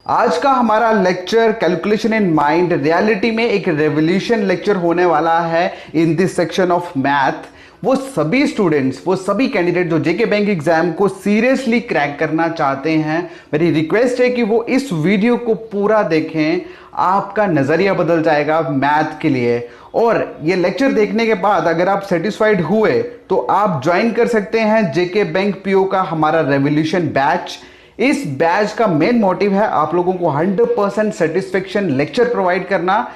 आज का हमारा lecture calculation in mind reality में एक रेवोल्यूशन लेक्चर होने वाला है in this section of math. वो सभी स्टूडेंट्स, वो सभी कैंडिडेट जो जेके बैंक एग्जाम को सीरियसली क्रैक करना चाहते हैं, मेरी रिक्वेस्ट है कि वो इस वीडियो को पूरा देखें। आपका नजरिया बदल जाएगा मैथ के लिए। और ये लेक्चर देखने के बाद अगर आप सेटिस्फाइड हुए तो आप ज्वाइन कर सकते हैं जेके बैंक पीओ का हमारा रेवोल्यूशन बैच। इस बैच का मेन मोटिव है आप लोगों को 100% सेटिस्फेक्शन लेक्चर प्रोवाइड करना,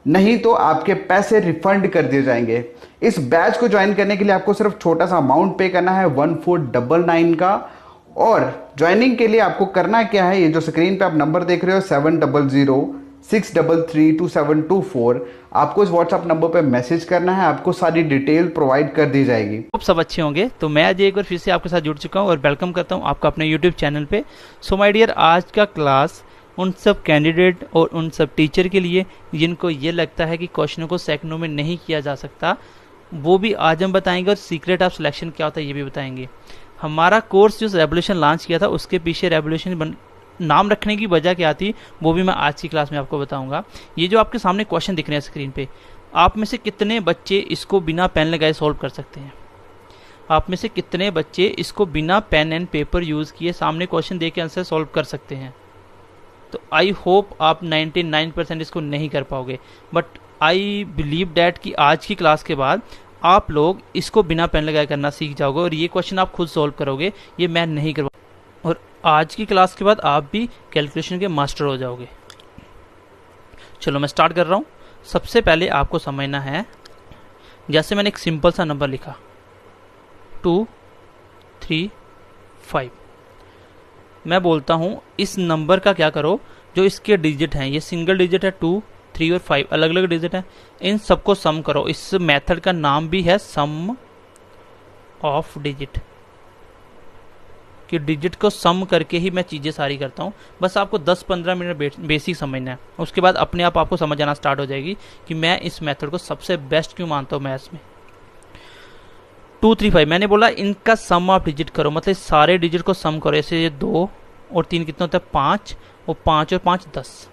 नहीं तो आपके पैसे रिफंड कर दिए जाएंगे। इस बैच को ज्वाइन करने के लिए आपको सिर्फ छोटा सा अमाउंट पे करना है 1499 का। और ज्वाइनिंग के लिए आपको करना क्या है, ये जो स्क्रीन पे आप नंबर देख रहे हो 7006332724, आपको इस व्हाट्सएप नंबर पे मैसेज करना है, आपको सारी डिटेल प्रोवाइड कर दी जाएगी। खूब सब अच्छे होंगे। तो मैं आज एक बार फिर से आपके साथ जुड़ चुका हूं और वेलकम करता हूं आपका अपने यूट्यूब चैनल पे। सो माय डियर, आज का क्लास उन सब कैंडिडेट और उन सब टीचर के लिए जिनको ये लगता है कि क्वेश्चनों को सेकंडों में नहीं किया जा सकता, वो भी आज हम बताएंगे। और सीक्रेट ऑफ सिलेक्शन क्या होता है ये भी बताएंगे। हमारा कोर्स जो रेवोल्यूशन लॉन्च किया था उसके पीछे रेवोल्यूशन नाम रखने की वजह क्या थी वो भी मैं आज की क्लास में आपको बताऊंगा। ये जो आपके सामने क्वेश्चन दिख रहे हैं स्क्रीन पे, आप में से कितने बच्चे इसको बिना पेन लगाए सॉल्व कर सकते हैं? आप में से कितने बच्चे इसको बिना पेन एंड पेपर यूज किए सामने क्वेश्चन दे के आंसर सॉल्व कर सकते हैं? तो आई होप आप 99% इसको नहीं कर पाओगे, बट आई बिलीव डैट कि आज की क्लास के बाद आप लोग इसको बिना पेन लगाए करना सीख जाओगे और ये क्वेश्चन आप खुद सॉल्व करोगे, ये मैं नहीं करवा। और आज की क्लास के बाद आप भी कैलकुलेशन के मास्टर हो जाओगे। चलो मैं स्टार्ट कर रहा हूँ। सबसे पहले आपको समझना है, जैसे मैंने एक सिंपल सा नंबर लिखा 2 3 5, मैं बोलता हूँ इस नंबर का क्या करो, जो इसके डिजिट हैं, ये सिंगल डिजिट है 2 3 और 5 अलग अलग डिजिट हैं, इन सबको सम करो। इस मेथड का नाम भी है सम ऑफ डिजिट, कि डिजिट को सम करके ही मैं चीज़ें सारी करता हूँ। बस आपको 10-15 मिनट बेसिक समझना है, उसके बाद अपने आप आपको समझ आना स्टार्ट हो जाएगी कि मैं इस मेथड को सबसे बेस्ट क्यों मानता हूँ मैथ्स में। 2 3 5 मैंने बोला इनका सम ऑफ डिजिट करो, मतलब सारे डिजिट को सम करो। ऐसे ये 2 और 3 कितना होता है 5, और 5 और 5 10,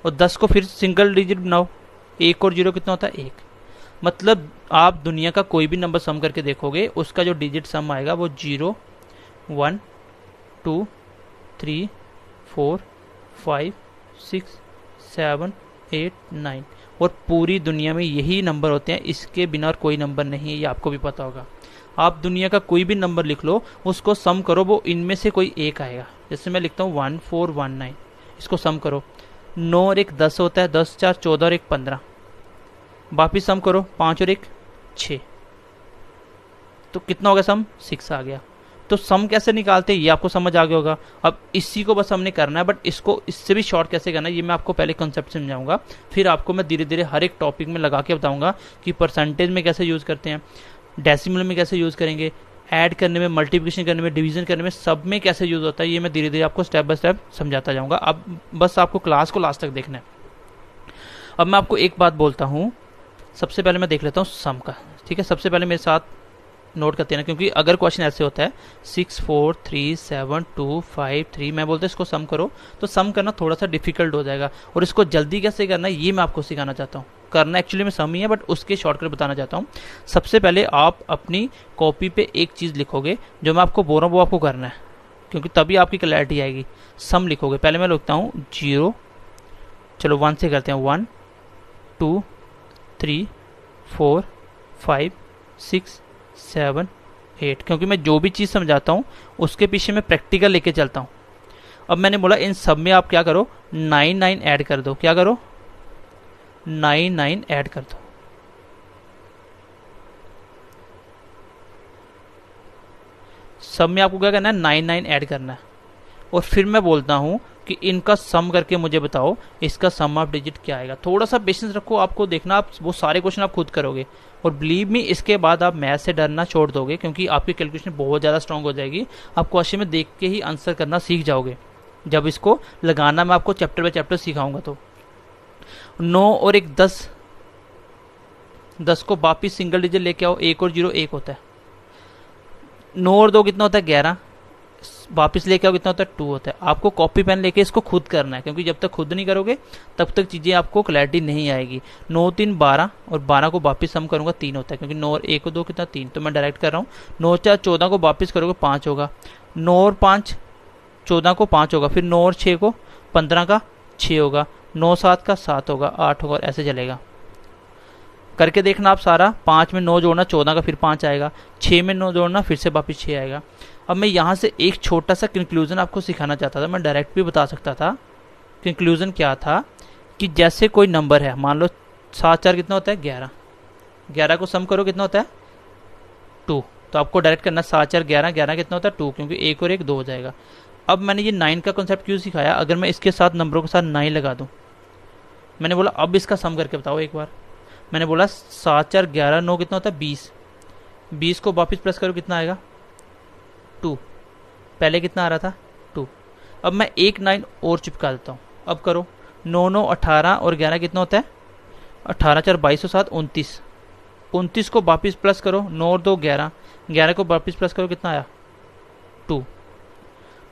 और 10 को फिर सिंगल डिजिट बनाओ। 1 और 0 कितना होता है 1। मतलब आप दुनिया का कोई भी नंबर सम करके देखोगे, उसका जो डिजिट सम आएगा वो 0 1 2 3 4 5 6 7 8 9, और पूरी दुनिया में यही नंबर होते हैं, इसके बिना और कोई नंबर नहीं है, ये आपको भी पता होगा। आप दुनिया का कोई भी नंबर लिख लो, उसको सम करो, वो इनमें से कोई एक आएगा। जैसे मैं लिखता हूँ 1419, इसको सम करो, 9 और 1 10 होता है, 10 4 14 और 1 15, वापिस सम करो 5 और 1 6, तो कितना हो गया सम 6 आ गया। तो सम कैसे निकालते हैं ये आपको समझ आ गया होगा। अब इसी को बस हमने करना है, बट इसको इससे भी शॉर्ट कैसे करना है ये मैं आपको पहले कंसेप्ट समझाऊंगा, फिर आपको मैं धीरे धीरे हर एक टॉपिक में लगा के बताऊंगा कि परसेंटेज में कैसे यूज़ करते हैं, डेसिमल में कैसे यूज़ करेंगे, ऐड करने में, मल्टीप्लिकेशन करने में, डिवीजन करने में, सब में कैसे यूज़ होता है, ये मैं धीरे धीरे आपको स्टेप बाय स्टेप समझाता जाऊँगा। अब बस आपको क्लास को लास्ट तक देखना है। अब मैं आपको एक बात बोलता हूँ, सबसे पहले मैं देख लेता हूँ सम का, ठीक है। सबसे पहले मेरे साथ नोट करते हैं ना, क्योंकि अगर क्वेश्चन ऐसे होता है 6 4 3 7 2 5 3, मैं बोलता हूँ इसको सम करो, तो सम करना थोड़ा सा डिफिकल्ट हो जाएगा। और इसको जल्दी कैसे करना है ये मैं आपको सिखाना चाहता हूँ। करना एक्चुअली में सम ही है, बट उसके शॉर्टकट बताना चाहता हूँ। सबसे पहले आप अपनी कॉपी पे एक चीज़ लिखोगे, जो मैं आपको बोल रहा हूँ वो आपको करना है, क्योंकि तभी आपकी क्लैरिटी आएगी। सम लिखोगे, पहले मैं लिखता हूँ 0, चलो 1 से करते हैं, 1 2 3 4 5 6 7 8, क्योंकि मैं जो भी चीज़ समझाता हूँ उसके पीछे मैं प्रैक्टिकल लेके चलता हूँ। अब मैंने बोला इन सब में आप क्या करो, 9 9 ऐड कर दो। क्या करो, 9 9 ऐड कर दो। सब में आपको क्या करना है, 9 9 ऐड करना है। और फिर मैं बोलता हूँ कि इनका सम करके मुझे बताओ इसका सम ऑफ डिजिट क्या आएगा। थोड़ा सा पेशेंस रखो, आपको देखना, आप वो सारे क्वेश्चन आप खुद करोगे, और बिलीव मी इसके बाद आप मैथ से डरना छोड़ दोगे, क्योंकि आपकी कैलकुलेशन बहुत ज़्यादा स्ट्रांग हो जाएगी। आप क्वेश्चन में देख के ही आंसर करना सीख जाओगे। जब इसको लगाना मैं आपको चैप्टर बाय चैप्टर सिखाऊंगा। तो 9 और 1 10, 10 को वापिस सिंगल डिजिट लेके आओ, 1 और 0 1 होता है, 9 और 2 कितना होता है 11, वापस लेके आओ कितना होता है 2 होता है। आपको कॉपी पेन लेके इसको खुद करना है, क्योंकि जब तक खुद नहीं करोगे तब तक चीज़ें आपको क्लैरिटी नहीं आएगी। 9 3 12 और 12 को वापस सम करूंगा 3 होता है, क्योंकि 9 और 1 को 2 कितना 3, तो मैं डायरेक्ट कर रहा हूँ। 9 4 14 को वापस करोगे 5 होगा, 9 और 5 14 को 5 होगा, फिर 9 और 6 को 15 का 6 होगा, 9 7 का 7 होगा, 8 होगा, और ऐसे चलेगा। करके देखना आप सारा। 5 में 9 जोड़ना 14 का फिर 5 आएगा, 6 में 9 जोड़ना फिर से वापस 6 आएगा। अब मैं यहाँ से एक छोटा सा कंक्लूजन आपको सिखाना चाहता था, मैं डायरेक्ट भी बता सकता था। कंक्लूजन क्या था कि जैसे कोई नंबर है, मान लो 7 4 कितना होता है 11, 11 को सम करो कितना होता है 2, तो आपको डायरेक्ट करना 7 4 11, 11 कितना होता है 2, क्योंकि 1 और 1 2 हो जाएगा। अब मैंने ये 9 का कॉन्सेप्ट क्यों सिखाया, अगर मैं इसके साथ नंबरों के साथ 9 लगा दूँ, मैंने बोला अब इसका सम करके बताओ एक बार। मैंने बोला 7 4 11 9 कितना होता है 20, 20 को वापस प्लस करो कितना आएगा 2, पहले कितना आ रहा था 2। अब मैं एक 9 और चिपका देता हूँ। अब करो 9 9 18 और 11 कितना होता है 18 4 22 7 29, 29 को वापस प्लस करो 9 और 2 11, 11 को वापस प्लस करो कितना आया 2।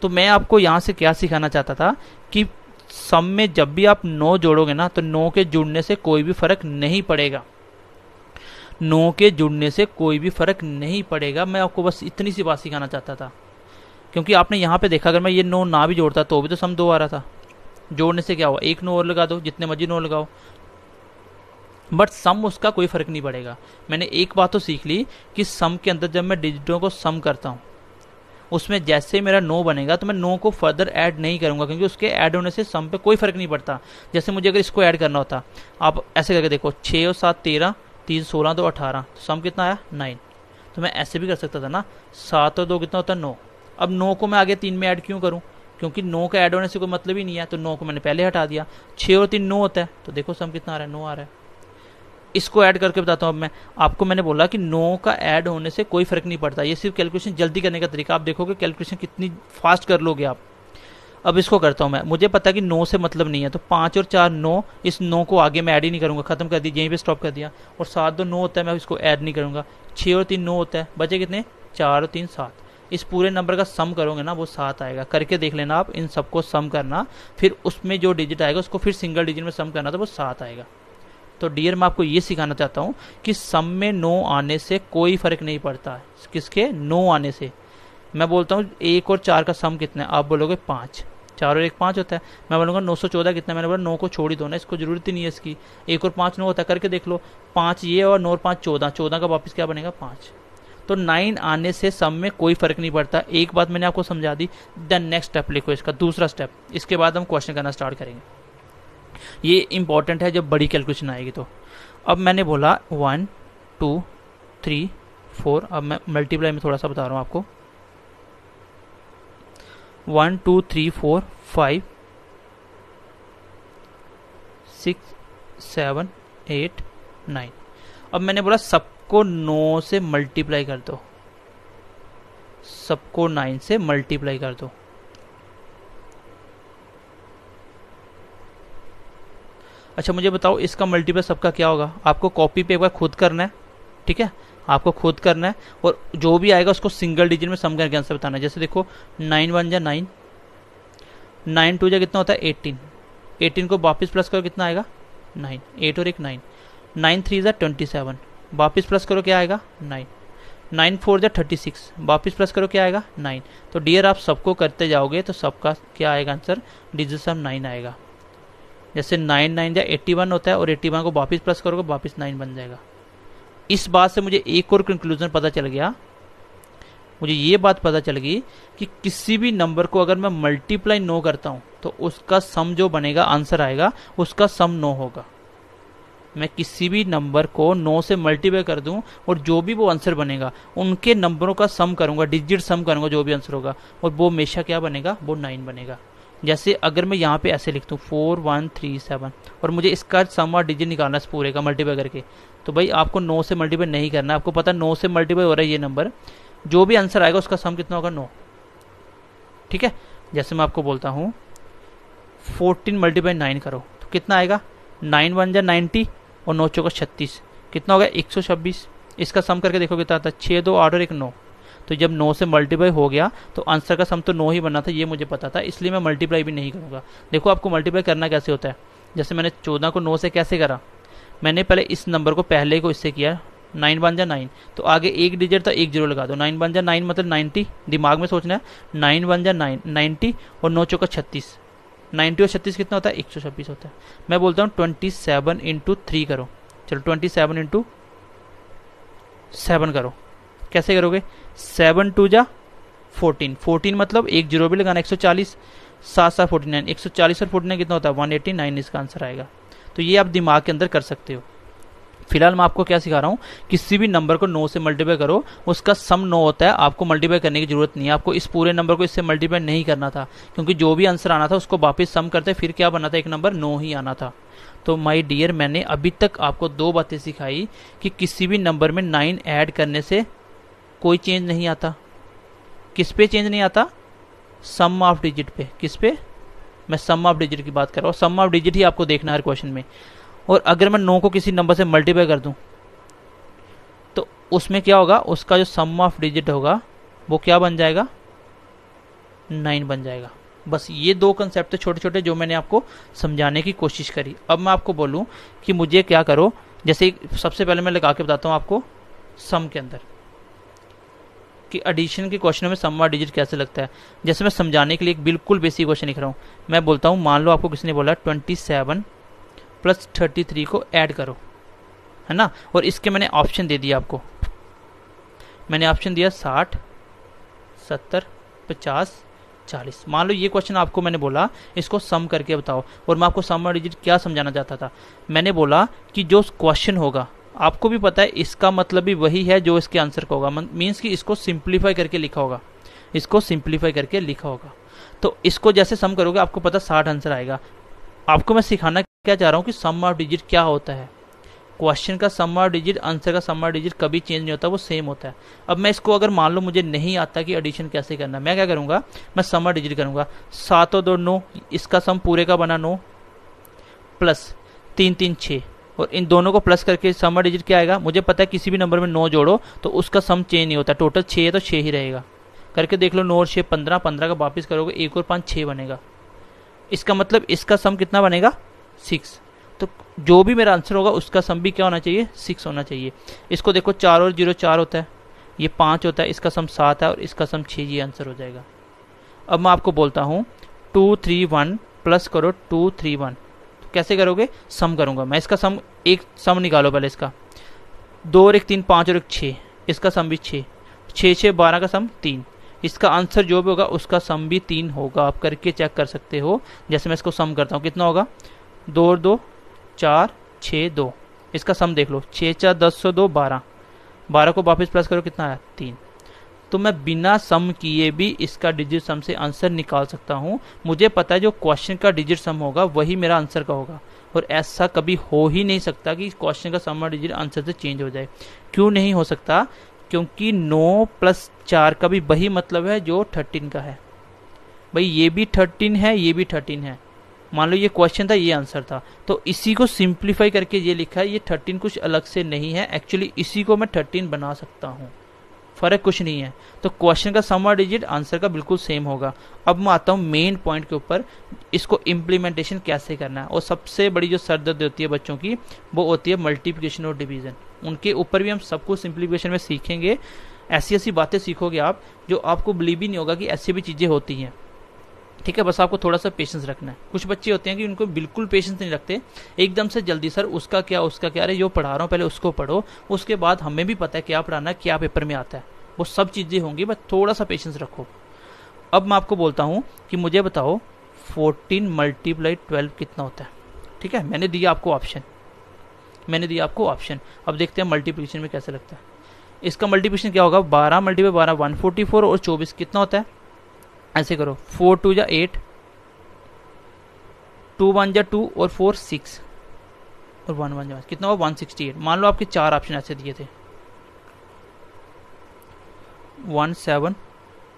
तो मैं आपको यहाँ से क्या सिखाना चाहता था कि सम में जब भी आप 9 जोड़ोगे ना, तो 9 के जुड़ने से कोई भी फर्क नहीं पड़ेगा, 9 के जुड़ने से कोई भी फर्क नहीं पड़ेगा। मैं आपको बस इतनी सी बात सिखाना चाहता था, क्योंकि आपने यहाँ पे देखा अगर मैं ये 9 ना भी जोड़ता तो भी तो सम 2 आ रहा था। जोड़ने से क्या हुआ, एक 9 और लगा दो, जितने मर्जी 9 लगाओ, बट सम उसका कोई फर्क नहीं पड़ेगा। मैंने एक बात तो सीख ली कि सम के अंदर जब मैं डिजिटों को सम करता हूँ, उसमें जैसे मेरा 9 बनेगा तो मैं 9 को फर्दर ऐड नहीं करूंगा, क्योंकि उसके ऐड होने से सम पे कोई फर्क नहीं पड़ता। जैसे मुझे अगर इसको ऐड करना होता, आप ऐसे करके देखो 6 और 7 13, 3 16 2 18, तो सम कितना आया 9। तो मैं ऐसे भी कर सकता था ना, 7 और 2 कितना होता है 9। अब 9 को मैं आगे 3 में ऐड क्यों करूं, क्योंकि 9 का ऐड होने से कोई मतलब ही नहीं है, तो 9 को मैंने पहले हटा दिया। 6 और 3 9 होता है, तो देखो सम कितना आ रहा है 9 आ रहा है। इसको ऐड करके बताता हूँ अब मैं आपको। मैंने बोला कि 9 का ऐड होने से कोई फर्क नहीं पड़ता, ये सिर्फ कैलकुलेशन जल्दी करने का तरीका। आप देखोगे कैलकुलेशन कितनी फास्ट कर लोगे आप। अब इसको करता हूँ मैं, मुझे पता है कि 9 से मतलब नहीं है, तो 5 और 4 9, इस 9 को आगे मैं ऐड ही नहीं करूंगा, खत्म कर दी, यहीं पे स्टॉप कर दिया। और 7 2 9 होता है, मैं इसको ऐड नहीं करूंगा। 6 और 3 9 होता है, बचे कितने 4 और 3 7। इस पूरे नंबर का सम करोगे ना वो 7 आएगा। करके देख लेना आप, इन सबको सम करना, फिर उसमें जो डिजिट आएगा उसको फिर सिंगल डिजिट में सम करना, तो वो 7 आएगा। तो डियर मैं आपको ये सिखाना चाहता हूँ कि सम में 9 आने से कोई फर्क नहीं पड़ता है। किसके 9 आने से। मैं बोलता हूँ 1 और 4 का सम कितना है, आप बोलोगे 5, 4 और 1 5 होता है। मैं बोलूँगा 914 कितना है, मैंने बोला 9 को छोड़ ही दो ना, इसको जरूरत ही नहीं है इसकी। 1 और 5 9 होता है, करके देख लो। 5 ये और 9 और 5 14, 14 का वापस क्या बनेगा 5। तो 9 आने से सम में कोई फर्क नहीं पड़ता। एक बात मैंने आपको समझा दी। देन नेक्स्ट स्टेप लिखो, इसका दूसरा स्टेप। इसके बाद हम क्वेश्चन करना स्टार्ट करेंगे, ये इंपॉर्टेंट है जब बड़ी कैलकुलेशन आएगी। तो अब मैंने बोला 1 2 3 4, अब मैं मल्टीप्लाई में थोड़ा सा बता रहा हूँ आपको। 1 2 3 4 5 6 7 8 9। अब मैंने बोला सबको 9 से मल्टीप्लाई कर दो, सबको 9 से मल्टीप्लाई कर दो। अच्छा मुझे बताओ इसका मल्टीप्लाई सबका क्या होगा। आपको कॉपी पे एक बार खुद करना है, ठीक है, आपको खुद करना है, और जो भी आएगा उसको सिंगल डिजिट में सम करके आंसर बताना है। जैसे देखो 9 1 जा 9, 9 2 जा कितना होता है 18, 18 को वापस प्लस करो कितना आएगा 9, 8 और 1 9, 9 3 जा 27, वापस प्लस करो क्या आएगा 9, 9 4 जा 36, वापस प्लस करो क्या आएगा 9। तो डियर आप सबको करते जाओगे तो सबका क्या आएगा आंसर, डिजिट सम 9 आएगा। जैसे 9 9 जा 81 होता है, और 81 को वापस प्लस करोगे वापस 9 बन जाएगा। इस बात से मुझे एक और कंक्लूजन पता चल गया, मुझे ये बात पता चल गई कि किसी भी नंबर को अगर मैं मल्टीप्लाई 9 करता हूं तो उसका सम जो बनेगा, आंसर आएगा, उसका सम 9 होगा। मैं किसी भी नंबर को 9 से मल्टीप्लाई कर दूं और जो भी वो आंसर बनेगा उनके नंबरों का सम करूंगा, डिजिट सम करूंगा, जो भी आंसर होगा, और वो हमेशा क्या बनेगा, वो 9 बनेगा। जैसे अगर मैं यहाँ पे ऐसे लिख दूँ 4 1 3 7, और मुझे इसका सम और डिजिट निकालना है पूरे का मल्टीप्लाई करके, तो भाई आपको 9 से मल्टीप्लाई नहीं करना है। आपको पता 9 से मल्टीप्लाई हो रहा है ये नंबर, जो भी आंसर आएगा उसका सम कितना होगा 9, ठीक है। जैसे मैं आपको बोलता हूँ 14 मल्टीप्लाई 9 करो तो कितना आएगा, 9 1 जा 90 और 9 चौका 36, कितना होगा 126। इसका सम करके देखो कितना आता है 6 2 8 और 1 9, तो जब 9 से मल्टीप्लाई हो गया तो आंसर का सम तो 9 ही बनना था, ये मुझे पता था, इसलिए मैं मल्टीप्लाई भी नहीं करूँगा। देखो आपको मल्टीप्लाई करना कैसे होता है, जैसे मैंने 14 को 9 से कैसे करा, मैंने पहले इस नंबर को पहले को इससे किया, 9 बन जा 9, तो आगे एक डिजिट था, एक जीरो लगा दो, 9 बन जा 9 मतलब 90, दिमाग में सोचना है, 9 बन जा 9 90 और 9 चौका 36, 90 और 36 कितना होता है, 126 होता है। मैं बोलता हूँ 27 इंटू 3 करो, चलो 27 इंटू 7 करो, कैसे करोगे, 7 2 जा 14, 14 मतलब एक जीरो भी लगाना, 140, 7 7 49, 140 और 49 कितना होता है, 189 इसका आंसर आएगा। तो ये आप दिमाग के अंदर कर सकते हो। फिलहाल मैं आपको क्या सिखा रहा हूँ, किसी भी नंबर को 9 से मल्टीप्लाई करो, उसका सम 9 होता है, आपको मल्टीप्लाई करने की जरूरत नहीं है, आपको इस पूरे नंबर को इससे मल्टीप्लाई नहीं करना था, क्योंकि जो भी आंसर आना था उसको वापस सम करते फिर क्या बना था, एक नंबर 9 ही आना था। तो माय डियर, मैंने अभी तक आपको 2 बातें सिखाई कि किसी भी नंबर में 9 ऐड करने से कोई चेंज नहीं आता। किस पे चेंज नहीं आता, सम ऑफ डिजिट पे। किस पे, मैं सम ऑफ डिजिट की बात कर रहा हूँ, सम ऑफ डिजिट ही आपको देखना है हर क्वेश्चन में। और अगर मैं 9 को किसी नंबर से मल्टीप्लाई कर दूं तो उसमें क्या होगा, उसका जो सम ऑफ डिजिट होगा वो क्या बन जाएगा, 9 बन जाएगा। बस ये 2 कंसेप्ट छोटे छोटे जो मैंने आपको समझाने की कोशिश करी। अब मैं आपको बोलूं कि मुझे क्या करो, जैसे सबसे पहले मैं लगा के बताता हूं आपको सम के अंदर कि एडिशन के क्वेश्चनों में सम ऑफ डिजिट कैसे लगता है। जैसे मैं समझाने के लिए एक बिल्कुल बेसिक क्वेश्चन लिख रहा हूँ, मैं बोलता हूँ, मान लो आपको किसने बोला 27 प्लस 33 को ऐड करो, है ना, और इसके मैंने ऑप्शन दे दिया आपको, मैंने ऑप्शन दिया 60 70 50 40। मान लो ये क्वेश्चन आपको मैंने बोला इसको सम करके बताओ, और मैं आपको सम ऑफ डिजिट क्या समझाना चाहता था, मैंने बोला कि जो क्वेश्चन होगा आपको भी पता है इसका मतलब भी वही है जो इसके आंसर का होगा, मीन्स कि इसको सिंप्लीफाई करके लिखा होगा, इसको सिंप्लीफाई करके लिखा होगा। तो इसको जैसे सम करोगे आपको पता 60 आंसर आएगा। आपको मैं सिखाना क्या चाह रहा हूँ कि सम ऑफ डिजिट क्या होता है। क्वेश्चन का सम ऑफ डिजिट, आंसर का सम ऑफ डिजिट कभी चेंज नहीं होता, वो सेम होता है। अब मैं इसको अगर मान लो मुझे नहीं आता कि एडिशन कैसे करना, मैं क्या करूंगा, मैं सम ऑफ डिजिट करूंगा, 7 और 2 9, इसका सम पूरे का बना 9 प्लस 3 3 6, और इन दोनों को प्लस करके सम ऑफ डिजिट क्या आएगा, मुझे पता है किसी भी नंबर में 9 जोड़ो तो उसका सम चेंज नहीं होता, टोटल 6 है तो 6 ही रहेगा। करके देख लो, 9 और 6 15, 15 का वापिस करोगे 1 और 5 6 बनेगा, इसका मतलब इसका सम कितना बनेगा 6। तो जो भी मेरा आंसर होगा उसका सम भी क्या होना चाहिए, 6 होना चाहिए। इसको देखो 4 और 0 4 होता है, ये 5 होता है, इसका सम 7 है और इसका सम 6, ये आंसर हो जाएगा। अब मैं आपको बोलता हूँ 2 3 1 प्लस करो 2 3 1, तो कैसे करोगे, सम करूंगा मैं, इसका सम, एक सम निकालो पहले इसका, 2 और 1 3 5 और 1 6, इसका सम भी 6 6 6 12 का सम 3, इसका आंसर जो भी होगा उसका सम भी 3 होगा। आप करके चेक कर सकते हो। जैसे मैं इसको सम करता हूँ, कितना होगा, 2 और 2 4 6 2, इसका सम देख लो, 6 4 10 2 12, 12 को वापस प्लस करो कितना आया 3। तो मैं बिना सम किए भी इसका डिजिट सम से आंसर निकाल सकता हूँ। मुझे पता है जो क्वेश्चन का डिजिट सम होगा वही मेरा आंसर का होगा, और ऐसा कभी हो ही नहीं सकता कि क्वेश्चन का सम और डिजिट आंसर से चेंज हो जाए। क्यों नहीं हो सकता, क्योंकि 9 प्लस 4 का भी वही मतलब है जो 13 का है। भाई ये भी 13 है, ये भी 13 है, मान लो ये क्वेश्चन था ये आंसर था, तो इसी को सिंप्लीफाई करके ये लिखा है, ये 13 कुछ अलग से नहीं है, एक्चुअली इसी को मैं 13 बना सकता हूँ, फर्क कुछ नहीं है। तो क्वेश्चन का सम और डिजिट आंसर का बिल्कुल सेम होगा। अब मैं आता हूँ मेन पॉइंट के ऊपर, इसको इम्प्लीमेंटेशन कैसे करना है। और सबसे बड़ी जो सरदर्द होती है बच्चों की वो होती है मल्टीप्लिकेशन और डिवीजन, उनके ऊपर भी हम सब कुछ सिंप्लीफिकेशन में सीखेंगे। ऐसी ऐसी बातें सीखोगे आप जो आपको बिलीव ही नहीं होगा कि ऐसी भी चीज़ें होती हैं। ठीक है, बस आपको थोड़ा सा पेशेंस रखना है। कुछ बच्चे होते हैं कि उनको बिल्कुल पेशेंस नहीं रखते, एकदम से जल्दी, सर उसका क्या उसका क्या, अरे जो पढ़ा रहा हूँ पहले उसको पढ़ो, उसके बाद हमें भी पता है क्या पढ़ाना है, क्या पेपर में आता है, वो सब चीज़ें होंगी, बस थोड़ा सा पेशेंस रखो। अब मैं आपको बोलता हूँ कि मुझे बताओ 14 मल्टीप्लाई 12 कितना होता है। ठीक है, मैंने दिया आपको ऑप्शन, अब देखते हैं मल्टीप्लिकेशन में कैसे लगता है। इसका मल्टीप्लिकेशन क्या होगा, 12 मल्टीप्लाई 12 144 और 24 कितना होता है, ऐसे करो, 4 2 जा 8, 2 1 जा 2 और 4 6 और 1 1 जा कितना होगा 168। मान लो आपके 4 ऑप्शन ऐसे दिए थे, 1 7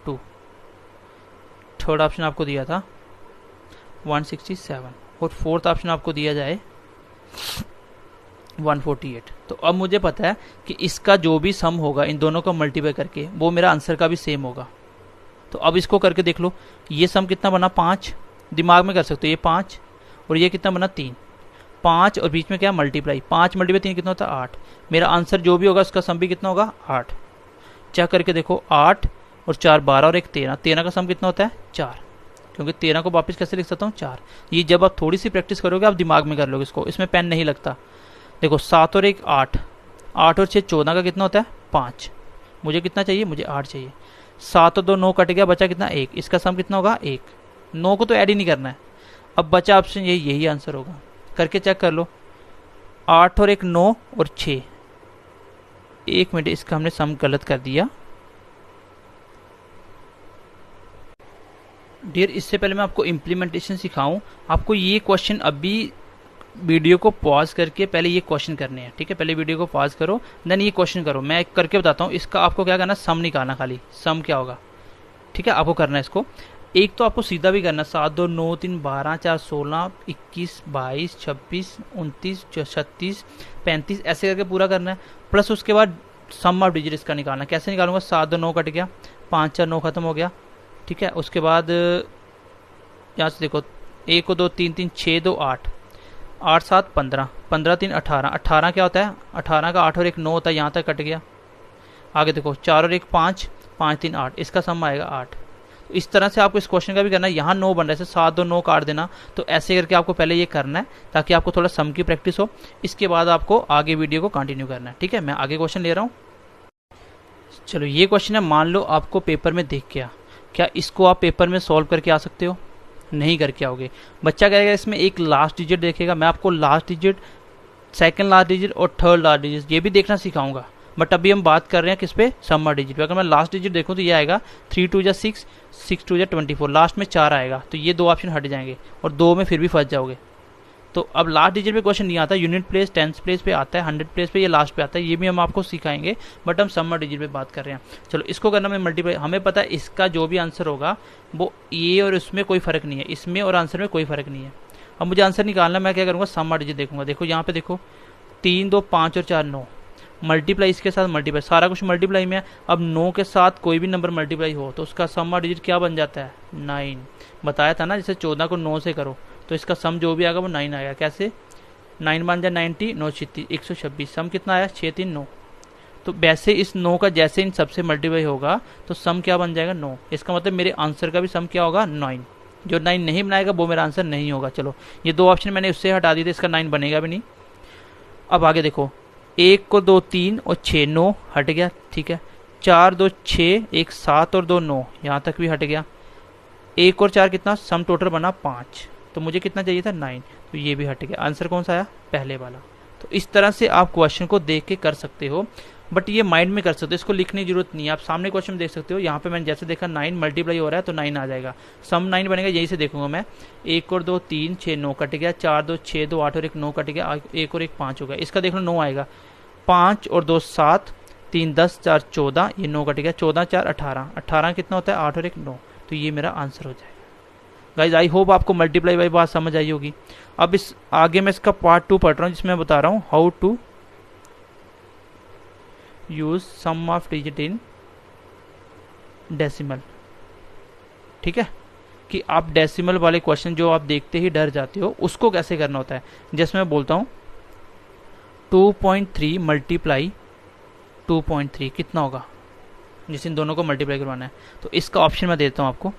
2, थर्ड ऑप्शन आपको दिया था 167 और फोर्थ ऑप्शन आपको दिया जाए 148। तो अब मुझे पता है कि इसका जो भी सम होगा इन दोनों को मल्टीप्लाई करके वो मेरा आंसर का भी सेम होगा। तो अब इसको करके देख लो, ये सम कितना बना 5, दिमाग में कर सकते हो, ये 5 और ये कितना बना 3, 5 और बीच में क्या मल्टीप्लाई, 5 मल्टीप्लाई 3 कितना होता है 8। मेरा आंसर जो भी होगा उसका सम भी कितना होगा 8। चेक करके देखो 8 और 4 12 और 1 13, 13 का सम कितना होता है 4, क्योंकि 13 को वापस कैसे लिख सकता हूँ 4। ये जब आप थोड़ी सी प्रैक्टिस करोगे आप दिमाग में कर लोगे इसको, इसमें पेन नहीं लगता। देखो 7 और 1 8, 8 और 6 14 का कितना होता है 5, मुझे कितना चाहिए, मुझे 8 चाहिए। 7 और 2 9 कट गया, बचा कितना 1, इसका सम कितना होगा 1, 9 को तो ऐड ही नहीं करना है। अब बचा ऑप्शन यही आंसर होगा, करके चेक कर लो। 8 और 1 9 और 6, 1 मिनट, इसका हमने सम गलत कर दिया डियर। इससे पहले मैं आपको इम्प्लीमेंटेशन सिखाऊं, आपको ये क्वेश्चन अभी वीडियो को पॉज करके पहले ये क्वेश्चन करने हैं, ठीक है। पहले वीडियो को पॉज करो, देन ये क्वेश्चन करो, मैं करके बताता हूँ। इसका आपको क्या करना, सम निकालना, खाली सम क्या होगा, ठीक है, आपको करना है इसको। एक तो आपको सीधा भी करना, 7 2 9 3 12 4 16 21 22 26 29 36 35 ऐसे करके पूरा करना है। प्लस उसके बाद सम ऑफ डिजिट इसका निकालना। कैसे निकालूंगा, 7 2 9 कट गया, 5 4 9 खत्म हो गया, ठीक है। उसके बाद यहाँ से देखो 1 2 3 3 6 2 8 8 7 15 15 3 18, 18 क्या होता है 18 का 8 और 1 9 होता है, यहाँ तक कट गया। आगे देखो 4 और 1 5 5 3 8, इसका सम आएगा 8। तो इस तरह से आपको इस क्वेश्चन का भी करना है। यहाँ 9 बन रहा है, 7 2 9 काट देना। तो ऐसे करके आपको पहले ये करना है ताकि आपको थोड़ा सम की प्रैक्टिस हो, इसके बाद आपको आगे वीडियो को कंटिन्यू करना है, ठीक है। मैं आगे क्वेश्चन ले रहा हूँ। चलो ये क्वेश्चन है, मान लो आपको पेपर में देख गया, क्या इसको आप पेपर में सॉल्व करके आ सकते हो, नहीं करके आओगे। बच्चा कहेगा इसमें एक लास्ट डिजिट देखेगा, मैं आपको last digit, second last digit और थर्ड लास्ट डिजिट ये भी देखना सिखाऊंगा। बट अभी हम बात कर रहे हैं किस पे, सम ऑफ डिजिट पे। अगर मैं लास्ट डिजिट देखूं तो ये आएगा 3 2 6 6 2 24, लास्ट में 4 आएगा, तो ये 2 ऑप्शन हट जाएंगे और 2 में फिर भी फंस जाओगे। तो अब लास्ट डिजिट पे क्वेश्चन नहीं आता, यूनिट प्लेस, टेंस प्लेस पे आता है, 100 प्लेस पे, ये लास्ट पे आता है, ये भी हम आपको सिखाएंगे। बट हम सम ऑफ डिजिट पे बात कर रहे हैं। चलो इसको करना मैं मल्टीप्लाई, हमें पता है इसका जो भी आंसर होगा वो ये और इसमें कोई फर्क नहीं है, इसमें और आंसर में कोई फर्क नहीं है। अब मुझे आंसर निकालना, मैं क्या करूँगा, सम ऑफ डिजिट देखूंगा। देखो यहाँ पे देखो 3 2 5 और 4 9, मल्टीप्लाई इसके साथ मल्टीप्लाई, सारा कुछ मल्टीप्लाई में है। अब 9 के साथ कोई भी नंबर मल्टीप्लाई हो तो उसका सम ऑफ डिजिट क्या बन जाता है 9। बताया था ना, जैसे 14 को 9 से करो तो इसका सम जो भी आएगा वो 9 आएगा। कैसे, 9 बन जाए 90, 9 36 126, सम कितना आया 6 3 9। तो वैसे इस 9 का जैसे इन सबसे मल्टीप्लाई होगा तो सम क्या बन जाएगा 9। इसका मतलब मेरे आंसर का भी सम क्या होगा 9। जो 9 नहीं बनाएगा वो मेरा आंसर नहीं होगा। चलो ये 2 ऑप्शन मैंने उससे हटा दिए थे, इसका 9 बनेगा भी नहीं। अब आगे देखो 1 को 2 3 और 6 9 हट गया, ठीक है। 4 2 6 1 7 और 2 9, यहाँ तक भी हट गया। 1 और 4 कितना, सम टोटल बना 5, तो मुझे कितना चाहिए था 9, तो ये भी हट गया। आंसर कौन सा आया, पहले वाला। तो इस तरह से आप क्वेश्चन को देख के कर सकते हो, बट ये माइंड में कर सकते हो, इसको लिखने की जरूरत नहीं है। आप सामने क्वेश्चन देख सकते हो, यहाँ पे मैंने जैसे देखा 9 मल्टीप्लाई हो रहा है तो 9 आ जाएगा, सम 9 बनेगा, यही से देखूंगा मैं। 1 और 2 3 6 9 कट गया, 4 2 6 2 8 और 1 9 कट गया, 1 और 1 5 हो गया। इसका देख लो 9 आएगा, 5 और 2 7 3 10 4 14, ये 9 कट गया, 14 4 18, 18 कितना होता है 8 और 1 9, तो ये मेरा आंसर हो जाएगा। गाइज आई होप आपको मल्टीप्लाई बाई बात समझ आई होगी। अब इस आगे मैं इसका पार्ट 2 पढ़ रहा हूँ, जिसमें बता रहा हूँ how to use sum of digit in decimal, ठीक है। कि आप डेसिमल वाले क्वेश्चन जो आप देखते ही डर जाते हो उसको कैसे करना होता है। जैसे मैं बोलता हूँ 2.3 मल्टीप्लाई 2.3 कितना होगा, जिस इन दोनों को मल्टीप्लाई करवाना है, तो इसका ऑप्शन मैं देता हूँ आपको।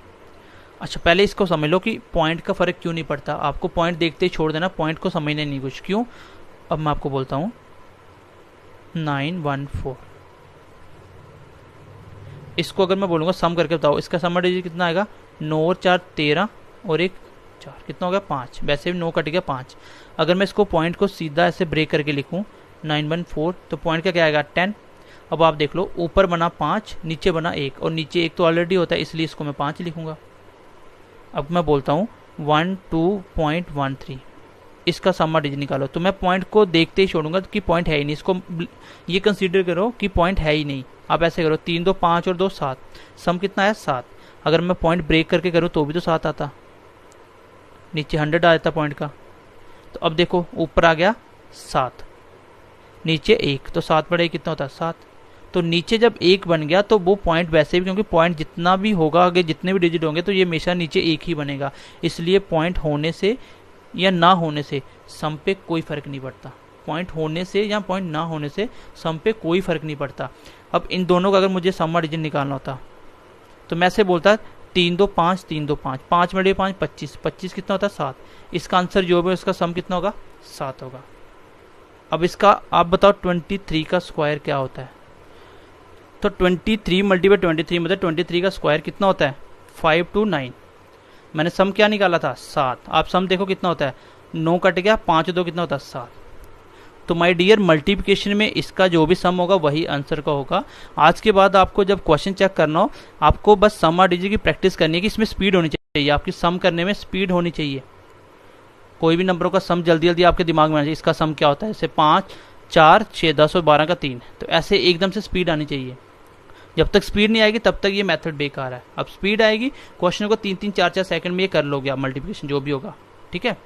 अच्छा पहले इसको समझ लो कि पॉइंट का फर्क क्यों नहीं पड़ता, आपको पॉइंट देखते ही छोड़ देना, पॉइंट को समझने नहीं कुछ, क्यों। अब मैं आपको बोलता हूँ 914, इसको अगर मैं बोलूँगा सम करके बताओ, इसका सम डिजिट कितना आएगा, 9 और 4 13 और 1 4, कितना हो गया 5, वैसे भी 9 कट गया 5। अगर मैं इसको पॉइंट को सीधा ऐसे ब्रेक करके लिखूँ 914, तो पॉइंट का क्या आएगा 10। अब आप देख लो ऊपर बना 5, नीचे बना 1, और नीचे 1 तो ऑलरेडी होता है, इसलिए इसको मैं 5 लिखूंगा। अब मैं बोलता हूँ 12.13, इसका सम डिजिट निकालो, तो मैं पॉइंट को देखते ही छोड़ूंगा कि पॉइंट है ही नहीं, इसको ये कंसीडर करो कि पॉइंट है ही नहीं। आप ऐसे करो 3 2 5 और 2 7, सम कितना आया 7। अगर मैं पॉइंट ब्रेक करके करूँ तो भी तो 7 आता, नीचे 100 आ जाता पॉइंट का। तो अब देखो ऊपर आ गया 7, नीचे 1, तो 7 बड़े कितना होता है 7। तो नीचे जब 1 बन गया तो वो पॉइंट वैसे भी, क्योंकि पॉइंट जितना भी होगा आगे जितने भी डिजिट होंगे तो ये हमेशा नीचे 1 ही बनेगा, इसलिए पॉइंट होने से या ना होने से सम पे कोई फर्क नहीं पड़ता। पॉइंट होने से या पॉइंट ना होने से सम पे कोई फर्क नहीं पड़ता। अब इन दोनों का अगर मुझे सम डिजिट निकालना होता तो मैं से बोलता 3 2 5 3 2 5, 5 बटे 5 25, 25 कितना होता है 7। इसका आंसर जो भी उसका सम कितना होगा 7 होगा। अब इसका आप बताओ 23 का स्क्वायर क्या होता है। तो 23 मल्टीप्लाई 23 मतलब 23 का स्क्वायर कितना होता है 529। मैंने सम क्या निकाला था 7। आप सम देखो कितना होता है 9 कट गया 5 2 कितना होता है 7। तो माय डियर मल्टीप्लिकेशन में इसका जो भी सम होगा वही आंसर का होगा। आज के बाद आपको जब क्वेश्चन चेक करना हो आपको बस सम और डिजिट की प्रैक्टिस करनी है कि इसमें स्पीड होनी चाहिए, आपकी सम करने में स्पीड होनी चाहिए। कोई भी नंबरों का सम जल्दी जल्दी आपके दिमाग में आना चाहिए। इसका सम क्या होता है, जैसे 5 4 6 10 और 12 का 3, तो ऐसे एकदम से स्पीड आनी चाहिए। जब तक स्पीड नहीं आएगी तब तक ये मेथड बेकार है। अब स्पीड आएगी, क्वेश्चन को 3 3 4 4 सेकंड में ये कर लोगे आप मल्टीप्लिकेशन जो भी होगा, ठीक है।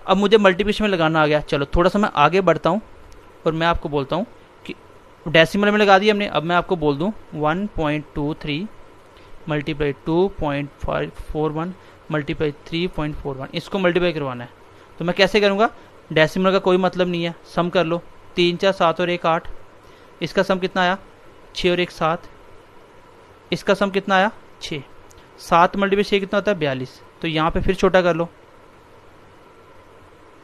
अब मुझे मल्टीप्लिकेशन में लगाना आ गया। चलो थोड़ा सा मैं आगे बढ़ता हूँ और मैं आपको बोलता हूँ कि डेसिमल में लगा दिया हमने। अब मैं आपको बोल दूँ 1.23 मल्टीप्लाई 2.41 मल्टीप्लाई 3.41, इसको मल्टीप्लाई करवाना है। तो मैं कैसे करूँगा, डेसिमल का कोई मतलब नहीं है, सम कर लो। 3 4 7 और 1 8, इसका सम कितना आया 6 और 1 7, इसका सम कितना आया 6। 7 मल्टीप्लाई 6 कितना होता है 42। तो यहाँ पे फिर छोटा कर लो,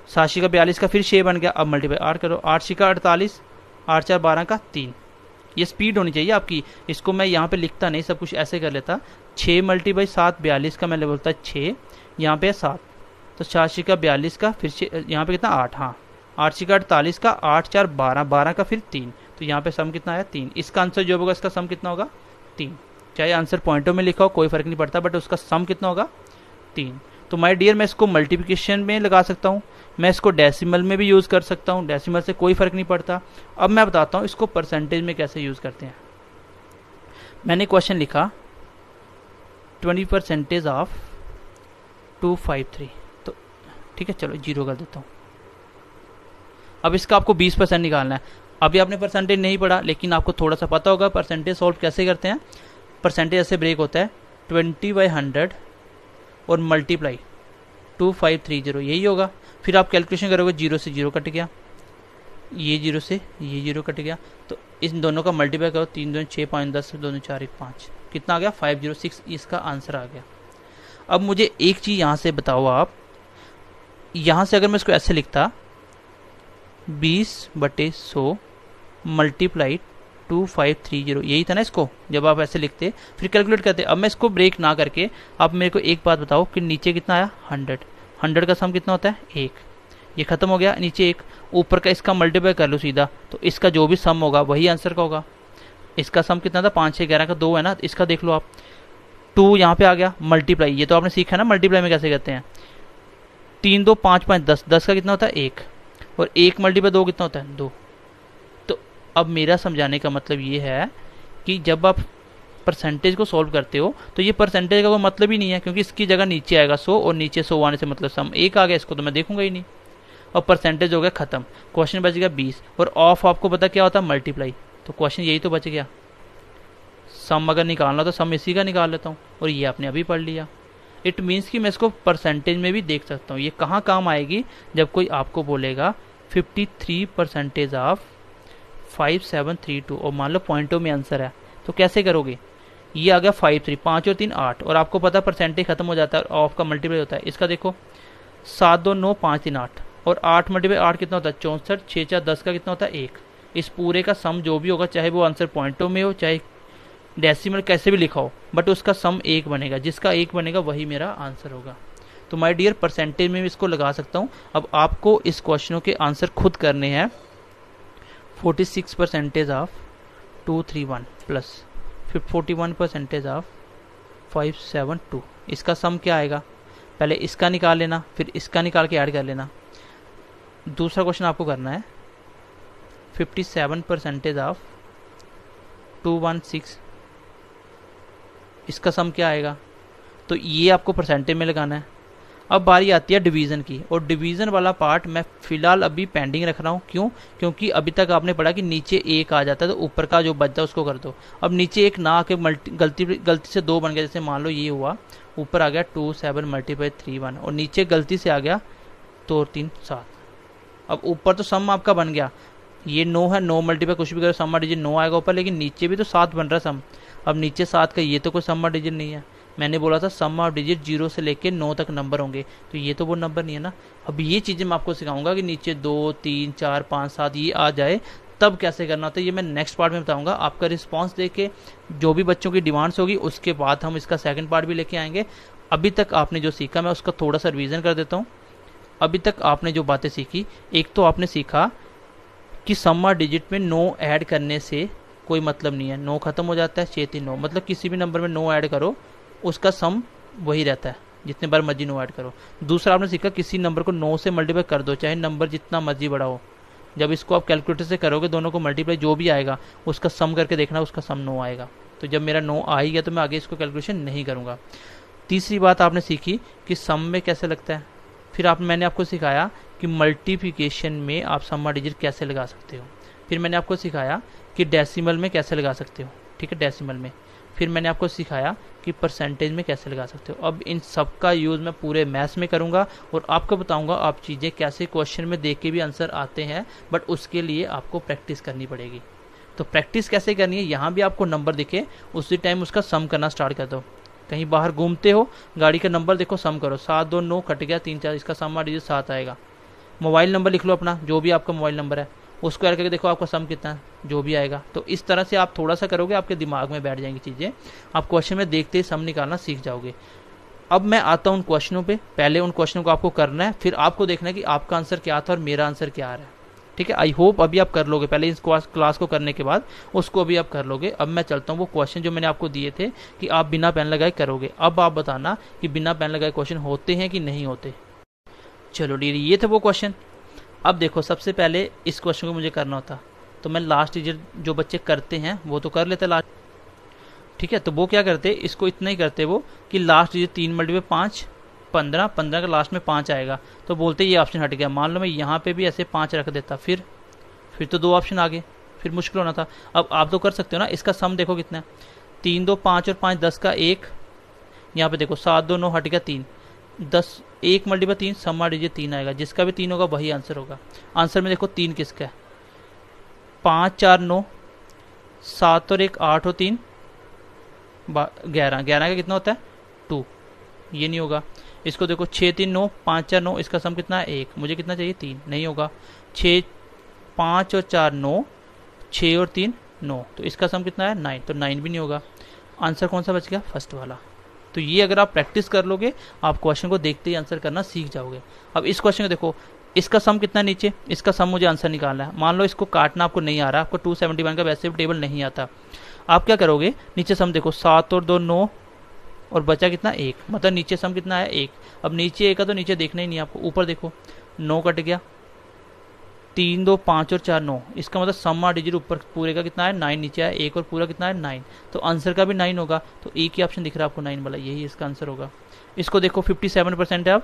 7 का 42 का फिर 6 बन गया। अब मल्टीप्लाई 8 करो, 8 का 48, 8 4 12 का 3। ये स्पीड होनी चाहिए आपकी। इसको मैं यहाँ पे लिखता नहीं, सब कुछ ऐसे कर लेता। 6 मल्टीप्लाई 7 42 का मैंने बोलता 6, यहाँ पे 7, तो 7 का 42 का फिर यहाँ पे कितना 8, हाँ 8 का 48 का 8 4 12, 12 का फिर 3, तो यहाँ पे सम कितना आया 3। इसका आंसर जो होगा इसका सम कितना होगा 3। चाहे आंसर पॉइंटों में लिखा हो कोई फर्क नहीं पड़ता, बट उसका सम कितना होगा 3। तो माय डियर मैं इसको मल्टीप्लिकेशन में लगा सकता हूँ, मैं इसको डेसिमल में भी यूज़ कर सकता हूँ, डेसिमल से कोई फ़र्क नहीं पड़ता। अब मैं बताता हूँ इसको परसेंटेज में कैसे यूज़ करते हैं। मैंने क्वेश्चन लिखा 20% ऑफ 253, तो ठीक है चलो 0 कर देता हूँ। अब इसका आपको 20% निकालना है। अभी आपने परसेंटेज नहीं पढ़ा लेकिन आपको थोड़ा सा पता होगा परसेंटेज सॉल्व कैसे करते हैं। परसेंटेज ऐसे ब्रेक होता है 20/100 और मल्टीप्लाई 2530, यही होगा। फिर आप कैलकुलेशन करोगे 0 से 0 कट गया, ये 0 से ये 0 कट गया, तो इन दोनों का मल्टीप्लाई करो, 3 2 6 5 10 2 4 1 5, कितना आ गया 506, इसका आंसर आ गया। अब मुझे एक चीज़ यहाँ से बताओ आप, यहाँ से अगर मैं इसको ऐसे लिखता 20/100 मल्टीप्लाई 2530, यही था ना इसको, जब आप ऐसे लिखते फिर कैलकुलेट करते। अब मैं इसको ब्रेक ना करके आप मेरे को एक बात बताओ कि नीचे कितना आया 100, 100 का सम कितना होता है 1, ये खत्म हो गया, नीचे 1, ऊपर का इसका मल्टीप्लाई कर लो सीधा, तो इसका जो भी सम होगा वही आंसर का होगा। इसका सम कितना था 5 6 11 का 2 है ना, इसका देख लो आप 2 यहाँ पे आ गया मल्टीप्लाई, ये तो आपने सीखा ना मल्टीप्लाई में कैसे करते हैं। 3 2 5 5 10, 10 का कितना होता है 1, और 1 मल्टीप्लाई 2 कितना होता है 2। तो अब मेरा समझाने का मतलब ये है कि जब आप परसेंटेज को सॉल्व करते हो तो ये परसेंटेज का कोई मतलब ही नहीं है, क्योंकि इसकी जगह नीचे आएगा 100 और नीचे 100 आने से मतलब सम 1 आ गया, इसको तो मैं देखूंगा ही नहीं। और परसेंटेज हो गया खत्म, क्वेश्चन बच गया 20, और ऑफ आपको पता क्या होता है मल्टीप्लाई, तो क्वेश्चन यही तो बच गया। सम अगर निकालना तो सम इसी का निकाल लेता हूँ, और ये आपने अभी पढ़ लिया। इट मीन्स कि मैं इसको परसेंटेज में भी देख सकता हूँ। ये कहाँ काम आएगी, जब कोई आपको बोलेगा 53% ऑफ 5732 और मान लो पॉइंटों में आंसर है, तो कैसे करोगे। ये आ गया 5 3, 5 और 3 8, और आपको पता परसेंटेज खत्म हो जाता है और ऑफ का मल्टीप्लाई होता है। इसका देखो 7 2 9 5 3 8, और 8 मल्टीप्लाई 8 कितना होता है 64, 6 4 10 का कितना होता है 1। इस पूरे का सम जो भी होगा, चाहे वो आंसर पॉइंटों में हो चाहे डेसिमल कैसे भी लिखा हो, बट उसका सम 1 बनेगा, जिसका 1 बनेगा वही मेरा आंसर होगा। तो माय डियर परसेंटेज में भी इसको लगा सकता हूँ। अब आपको इस क्वेश्चनों के आंसर खुद करने हैं। 46% ऑफ 231 प्लस 41% ऑफ 572, इसका सम क्या आएगा, पहले इसका निकाल लेना फिर इसका निकाल के ऐड कर लेना। दूसरा क्वेश्चन आपको करना है 57% ऑफ 216, इसका सम क्या आएगा, तो ये आपको परसेंटेज में लगाना है। अब बारी आती है डिवीज़न की, और डिवीज़न वाला पार्ट मैं फिलहाल अभी पेंडिंग रख रहा हूँ। क्यों? क्योंकि अभी तक आपने पढ़ा कि नीचे एक आ जाता है तो ऊपर का जो बचता है उसको कर दो। अब नीचे एक ना आके गलती से 2 बन गया, जैसे मान लो ये हुआ, ऊपर आ गया 2 7 मल्टीप्लाई 3 1, और नीचे गलती से आ गया 2 और 3 7। अब ऊपर तो सम आपका बन गया, ये 9 है, 9 मल्टीप्लाई कुछ भी करो सम डिजिट 9 आएगा ऊपर, लेकिन नीचे भी तो 7 बन रहा है सम। अब नीचे 7 का ये तो कोई सम डिजिट नहीं है। मैंने बोला था सम ऑफ डिजिट 0 से लेके 9 तक नंबर होंगे, तो ये तो वो नंबर नहीं है ना। अब ये चीज़ें मैं आपको सिखाऊंगा कि नीचे 2 3 4 5 7 ये आ जाए तब कैसे करना होता है, ये मैं नेक्स्ट पार्ट में बताऊंगा। आपका रिस्पांस देके जो भी बच्चों की डिमांड्स होगी उसके बाद हम इसका सेकंड पार्ट भी लेके आएंगे। अभी तक आपने जो सीखा मैं उसका थोड़ा सा रिवीजन कर देता हूँ। अभी तक आपने जो बातें सीखी, एक तो आपने सीखा कि सम्मा डिजिट में 9 ऐड करने से कोई मतलब नहीं है, 9 खत्म हो जाता है, 6 3 9, मतलब किसी भी नंबर में 9 ऐड करो उसका सम वही रहता है, जितने बार मर्जी 9 ऐड करो। दूसरा आपने सीखा किसी नंबर को 9 से मल्टीप्लाई कर दो, चाहे नंबर जितना मर्जी बड़ा हो। जब इसको आप कैलकुलेटर से करोगे दोनों को मल्टीप्लाई जो भी आएगा उसका सम करके देखना, उसका सम 9 आएगा। तो जब मेरा 9 आ ही गया तो मैं आगे इसको कैलकुलेशन नहीं करूँगा। तीसरी बात आपने सीखी कि सम में कैसे लगता है। फिर मैंने आपको सिखाया कि मल्टीप्लिकेशन में आप सम्मा डिजिट कैसे लगा सकते हो। फिर मैंने आपको सिखाया कि डेसिमल में कैसे लगा सकते हो, ठीक है, डेसिमल में। फिर मैंने आपको सिखाया कि परसेंटेज में कैसे लगा सकते हो। अब इन सब का यूज़ मैं पूरे मैथ्स में करूँगा और आपको बताऊँगा आप चीज़ें कैसे क्वेश्चन में देख के भी आंसर आते हैं, बट उसके लिए आपको प्रैक्टिस करनी पड़ेगी। तो प्रैक्टिस कैसे करनी है, यहाँ भी आपको नंबर दिखे उसी टाइम उसका सम करना स्टार्ट कर दो। कहीं बाहर घूमते हो, गाड़ी का नंबर देखो, सम करो, 7 2 9 कट गया 3 4, इसका सम डिजिट 7 आएगा। मोबाइल नंबर लिख लो अपना, जो भी आपका मोबाइल नंबर है, उसको ऐड करके देखो आपका सम कितना है, जो भी आएगा। तो इस तरह से आप थोड़ा सा करोगे, आपके दिमाग में बैठ जाएंगी चीज़ें, आप क्वेश्चन में देखते ही सम निकालना सीख जाओगे। अब मैं आता हूँ उन क्वेश्चनों पे। पहले उन क्वेश्चनों को आपको करना है, फिर आपको देखना है कि आपका आंसर क्या था और मेरा आंसर क्या आ रहा है, ठीक है। आई होप अभी आप कर लोगे, पहले इस क्लास को करने के बाद उसको अभी आप कर लोगे। अब मैं चलता हूँ वो क्वेश्चन जो मैंने आपको दिए थे कि आप बिना पेन लगाए करोगे। अब आप बताना कि बिना पेन लगाए क्वेश्चन होते हैं कि नहीं होते। चलो डी, ये थे वो क्वेश्चन। अब देखो, सबसे पहले इस क्वेश्चन को मुझे करना होता तो मैं लास्ट डिजिट जो बच्चे करते हैं वो तो कर लेते लास्ट, ठीक है। तो वो क्या करते, इसको इतना ही करते वो कि लास्ट डिजिट 3 मल्टीप्लाई 5 15, 15 का लास्ट में 5 आएगा, तो बोलते ये ऑप्शन हट गया। मान लो मैं यहाँ पे भी ऐसे 5 रख देता, फिर तो 2 ऑप्शन आ गए, फिर मुश्किल होना था। अब आप तो कर सकते हो ना, इसका सम देखो कितना है, 3 2 5 और 5 10 का 1, यहाँ पे देखो 7 2 9 हट गया 3, 10 1 मल्टीप्लाई 3 सम्मा डिजिट 3 आएगा, जिसका भी 3 होगा वही आंसर होगा। आंसर में देखो 3 किसका है, 5 4 9, 7 और 1 8 और 3 11, 11 का कितना होता है 2, ये नहीं होगा। इसको देखो 6 3 9 5 4 9, इसका सम कितना है 1, मुझे कितना चाहिए 3, नहीं होगा। 6 5 और 4 9, 6 और 3 9, तो इसका सम कितना है 9, तो 9 भी नहीं होगा। आंसर कौन सा बच गया, फर्स्ट वाला। तो ये अगर आप प्रैक्टिस कर लोगे, आप क्वेश्चन को देखते ही आंसर करना सीख जाओगे। अब इस क्वेश्चन को देखो, इसका सम कितना नीचे, इसका सम मुझे आंसर निकालना है। मान लो इसको काटना आपको नहीं आ रहा, आपको 271 का वैसे भी टेबल नहीं आता, आप क्या करोगे, नीचे सम देखो 7 और 2 9 और बचा कितना 1, मतलब नीचे सम कितना है 1। अब नीचे 1 है तो नीचे देखना ही नहीं आपको, ऊपर देखो 9 कट गया, 3 2 5 और 4 9, इसका मतलब सम्मा डिजिट ऊपर पूरे का कितना है 9, नीचे है 1 और पूरा कितना है 9, तो आंसर का भी 9 होगा। तो एक ही ऑप्शन दिख रहा है आपको 9 वाला, यही इसका आंसर होगा। इसको देखो 57% है। अब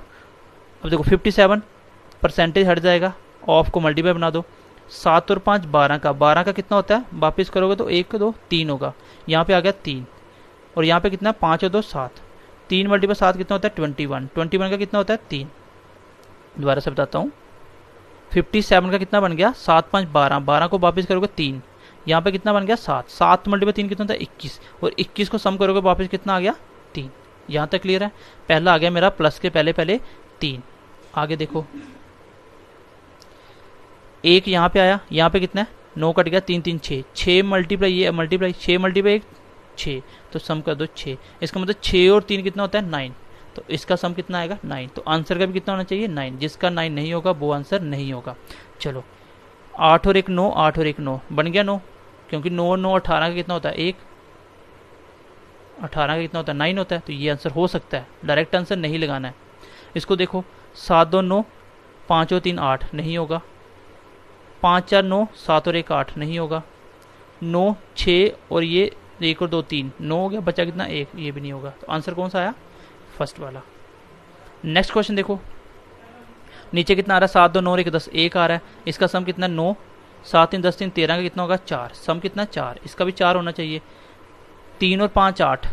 देखो 57 परसेंटेज हट जाएगा, ऑफ को मल्टीप्लाई बना दो, 7 और 5 12 का, 12 का कितना होता है, वापस करोगे तो 1 2 3 होगा, यहाँ पे आ गया 3, और यहाँ पे कितना 5 और 2 7, 3 मल्टीप्लाई 7 कितना होता है 21, 21 का कितना होता है 3। दोबारा से बताता हूँ, 57 का कितना बन गया 7 5 12, 12 को वापस करोगे 3, यहाँ पे कितना बन गया 7, 7 मल्टीप्लाई 3 कितना होता है 21, और 21 को सम करोगे वापस कितना आ गया 3। यहाँ तक क्लियर है। पहला आ गया मेरा प्लस के पहले 3। आगे देखो, 1 यहाँ पे आया, यहाँ पे कितना है 9 कट गया, 3 3 6, 6 मल्टीप्लाई ये मल्टीप्लाई 6 मल्टीप्लाई 6, तो सम कर दो 6, इसका मतलब 6 और 3 कितना होता है 9, तो इसका सम कितना आएगा 9, तो आंसर का भी कितना होना चाहिए 9, जिसका 9 नहीं होगा वो आंसर नहीं होगा। चलो 8 और 1 9, 8 और 1 9 बन गया 9, क्योंकि 9 9 18 का कितना होता है 1, 18 का कितना होता है 9 होता है, तो ये आंसर हो सकता है, डायरेक्ट आंसर नहीं लगाना है। इसको देखो 7 2 9, 5 और 3 8 नहीं होगा, 5 4 9, 7 और 1 8 नहीं होगा, 9 6 और ये 1 और 2 3 9 हो गया, बचा कितना 1, ये भी नहीं होगा। तो आंसर कौन सा आया, फर्स्ट वाला। नेक्स्ट क्वेश्चन देखो, नीचे कितना आ रहा है, 7 2 9 और 1 10, 1 आ रहा है। इसका सम कितना, 9 7 3 10 3 13 का कितना होगा, 4। सम कितना, 4। इसका भी 4 होना चाहिए। 3 और 5 8,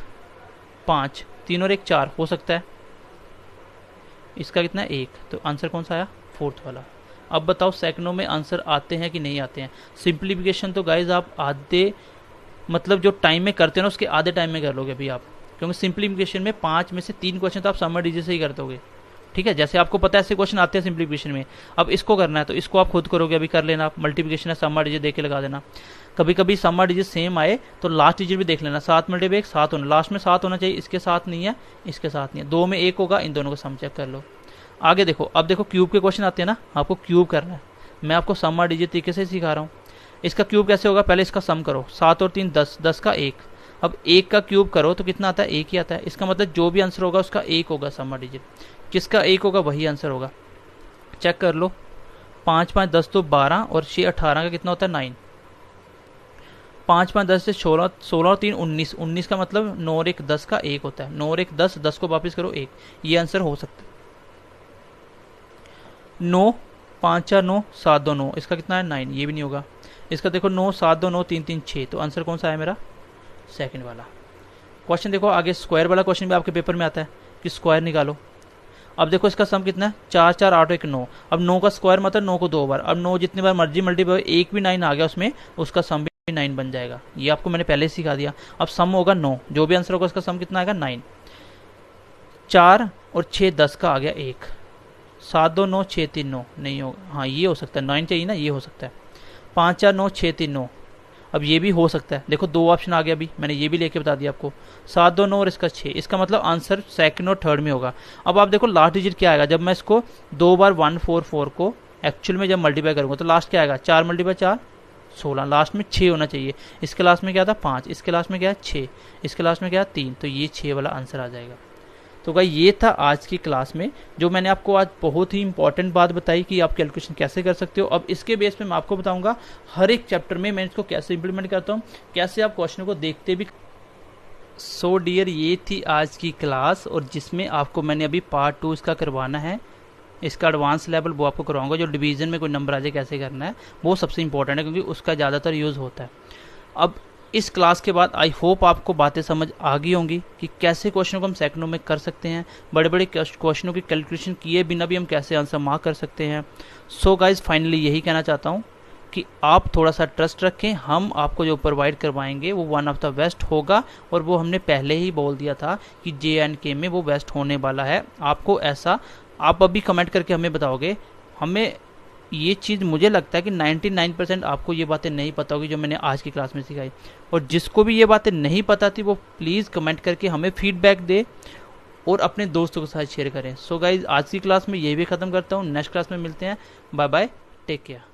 5, 3 और 1 4 हो सकता है। इसका कितना, 1। तो आंसर कौन सा आया, फोर्थ वाला। अब बताओ सेकंडों में आंसर आते हैं कि नहीं आते हैं। सिंप्लीफिकेशन तो गाइज आप आधे, मतलब जो टाइम में करते हो ना उसके आधे टाइम में कर लोगे अभी आप, क्योंकि सिंप्लीफिकेशन में 5 में से 3 क्वेश्चन तो आप समर डिजिट से ही कर दोगे। ठीक है, जैसे आपको पता है ऐसे क्वेश्चन आते हैं सिंप्लीफिकेशन में। अब इसको करना है तो इसको आप खुद करोगे, अभी कर लेना आप। मल्टीप्लिकेशन है, समर डिजिट देख के लगा देना। कभी कभी समर डिजिट सेम आए तो लास्ट डिजिट भी देख लेना। 7 मल्टीप्लाई 1 7 होना, लास्ट में 7 होना चाहिए। इसके साथ नहीं है, इसके साथ नहीं है, 2 में 1 होगा, इन दोनों का सम चेक कर लो। आगे देखो, अब देखो क्यूब के क्वेश्चन आते हैं ना, आपको क्यूब करना है। मैं आपको समर डिजिट तरीके से सिखा रहा हूँ। इसका क्यूब कैसे होगा, पहले इसका सम करो। 7 और 3 10, 10 का 1। अब 1 का क्यूब करो तो कितना आता है, 1 ही आता है। इसका मतलब जो भी आंसर होगा उसका 1 होगा समर डिजिट। किसका 1 होगा, वही आंसर होगा। चेक कर लो। 5 5 10 तो 12 और 6 18 का कितना होता है, 9। 5 5 10 से 16, 16 और 3 19, 19 का मतलब 9 और 1 10 का 1 होता है। 9 और 1 10, 10 को वापस करो 1, ये आंसर हो सकता है। 9 5 4 9 7 2 9, इसका कितना है, 9, ये भी नहीं होगा। इसका देखो 9 7 2 9 3 3 6, तो आंसर कौन सा है मेरा, सेकंड वाला। क्वेश्चन देखो आगे, स्क्वायर वाला क्वेश्चन भी आपके पेपर में आता है कि स्क्वायर निकालो। अब देखो इसका सम कितना है, 4 4 8 1 9। अब 9 का स्क्वायर मतलब 9 को 2 बार। अब 9 जितनी बार मर्जी मल्टीप्लाई, एक भी 9 आ गया उसमें, उसका सम भी 9 बन जाएगा। ये आपको मैंने पहले ही सिखा दिया। अब सम होगा 9, जो भी आंसर होगा उसका सम कितना आएगा, 9। 4 और 6 10 का आ गया 1। 7 2 9 6 3 9, नहीं होगा, हाँ ये हो सकता है, 9 चाहिए ना, ये हो सकता है। 5 4 9 6 3 9, अब ये भी हो सकता है। देखो 2 ऑप्शन आ गया, अभी मैंने ये भी लेके बता दिया आपको। 7 2 9 और इसका 6, इसका मतलब आंसर सेकंड और थर्ड में होगा। अब आप देखो लास्ट डिजिट क्या आएगा, जब मैं इसको 2 बार 1 4 4 को एक्चुअल में जब मल्टीप्लाई करूंगा तो लास्ट क्या आएगा, 4 मल्टीप्लाई 4 16, लास्ट में 6 होना चाहिए। इसके लास्ट में क्या था, 5, इसके लास्ट में क्या है 6, इसके लास्ट में क्या है 3, तो ये 6 वाला आंसर आ जाएगा। तो भाई ये था आज की क्लास में, जो मैंने आपको आज बहुत ही इंपॉर्टेंट बात बताई कि आप कैलकुलेशन कैसे कर सकते हो। अब इसके बेस पे मैं आपको बताऊंगा हर एक चैप्टर में मैं इसको कैसे इंप्लीमेंट करता हूँ, कैसे आप क्वेश्चन को देखते भी। सो डियर, ये थी आज की क्लास, और जिसमें आपको मैंने अभी पार्ट 2 इसका करवाना है, इसका एडवांस लेवल वो आपको करवाऊंगा। जो डिवीजन में कोई नंबर आ जाए कैसे करना है, वो सबसे इंपॉर्टेंट है, क्योंकि उसका ज़्यादातर यूज़ होता है। अब इस क्लास के बाद आई होप आपको बातें समझ आ गई होंगी कि कैसे क्वेश्चनों को हम सेकंडों में कर सकते हैं, बड़े बड़े क्वेश्चनों की कैलकुलेशन किए बिना भी हम कैसे आंसर मार्क कर सकते हैं। सो गाइज, फाइनली यही कहना चाहता हूँ कि आप थोड़ा सा ट्रस्ट रखें, हम आपको जो प्रोवाइड करवाएंगे वो वन ऑफ द बेस्ट होगा, और वो हमने पहले ही बोल दिया था कि JNK में वो बेस्ट होने वाला है। आपको ऐसा, आप अभी कमेंट करके हमें बताओगे। हमें ये चीज़, मुझे लगता है कि 99% आपको ये बातें नहीं पता होगी जो मैंने आज की क्लास में सिखाई, और जिसको भी ये बातें नहीं पता थी वो प्लीज़ कमेंट करके हमें फीडबैक दे और अपने दोस्तों के साथ शेयर करें। सो गाइज, आज की क्लास में ये भी ख़त्म करता हूँ, नेक्स्ट क्लास में मिलते हैं। Bye bye, take care.